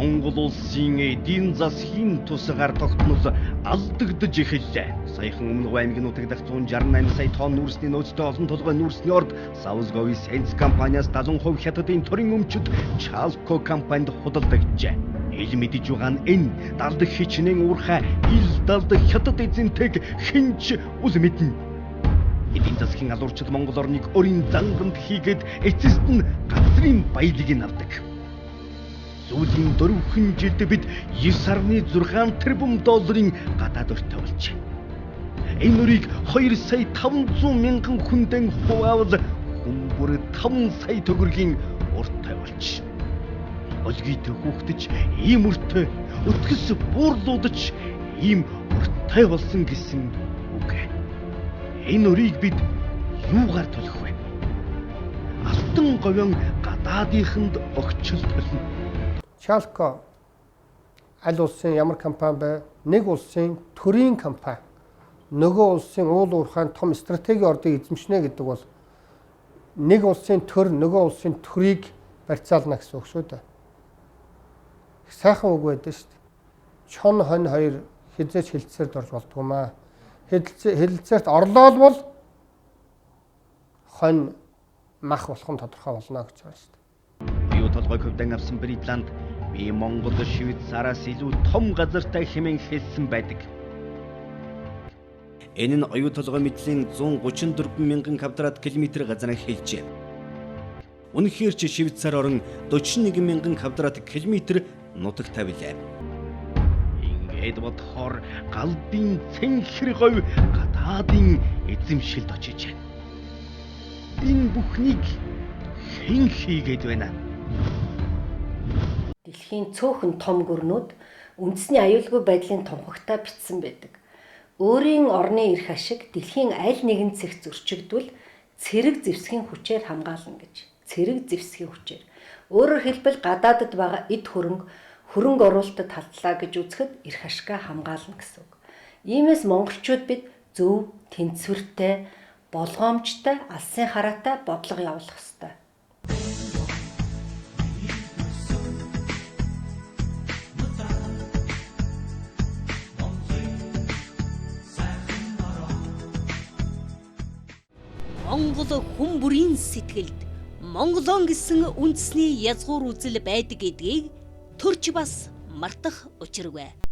Монгол улсын эдийн засгийн тусгаар тогтмол алдагдж эхэллээ. Саяхан өмнө аймгийн нутаг дахь 168 сая тонн нүүрсний нөөцтэй олон толгой нүүрсний орд Саусгови Сенс компаниас 70% хятадын төрийн өмчөд Чалко компанид худалдагджээ. Ил мэдэж байгаа нь энэ далд хичнээн уурхай ил далд хятад эзэнтэйг хинч үл мэднэ. Эдийн засгийн алуурчид Монгол орныг өрийн зангамд хийгээд эцэст нь газрын баялаг нь авдаг. Сүүлийн 4 жилд бид 9.6 тэрбум долларын гадаад өртөө болжээ. Энэ нөрийг 2 сая 500 мянган хүндэн хуваавал хүмүүр 5 сая төгрөгийн урттай болж. Өлгийтэй хүүхдэж ийм өртөө өтгөс буурлуудаж ийм урттай болсон гэсэн үг. Энэ нөрийг бид юугаар төлөх вэ? Алтан говийн гадаадынханд огчл төлнө. Чалко аль улсын ямар компани бай? Нэг улсын төрийн компани. Нөгөө улсын уул уурхайн том стратегийн ордыг эзэмшнэ гэдэг бол нэг улсын төр нөгөө улсын төрийг барьцаална гэсэн үг шүү дээ. Сайхан үг байдаг шүү дээ. Чон хонь хоёр хизээч хилцээрд орж болдгоомаа. Хилцээрт орлоод бол хонь мах болох нь тодорхой болно гэж байна шүү дээ. Юу толгой хөвдөн авсан Британд би Монгол Швейцараас илүү том газартай хэмээн хэлсэн байдаг. Энэ нь оюу толгой мэдлийн 134 мянган квадрат километр газараа хэлжээ. Үнэхээр ч Швейцар орн 41 мянган квадрат километр нутагтай билээ. Ингээд бодохоор галбын цэнхэр говь гадаадын эзэмшилд очиж байна. Энэ бүхнийг хэн хийгээд байна? Дэлхийн цөөхөн том гүрнүүд үндэсний аюулгүй байдлын томхогтой бичсэн байдаг. Өөрийн орны эрх ашиг дэлхийн аль нэгэн цэгц зөрчигдвөл цэрэг зэвсгийн хүчээр хамгаална гэж. Цэрэг зэвсгийн хүчээр. Өөрөөр хэлбэл гадаадд байгаа эд хөрөнгө оруулалтад талдлаа гэж үзэхэд эрх ашигаа хамгаална гэсэн үг. Иймээс монголчууд бид зөв, тэнцвэртэй, болгоомжтой, алсын хараатай бодлого явуулах ёстой. Монгол хүн бүрийн сэтгэлд Монголон гэсэн үндэсний язгуур үзэл байдаг гэдгийг төрч бас мартах учиргүй.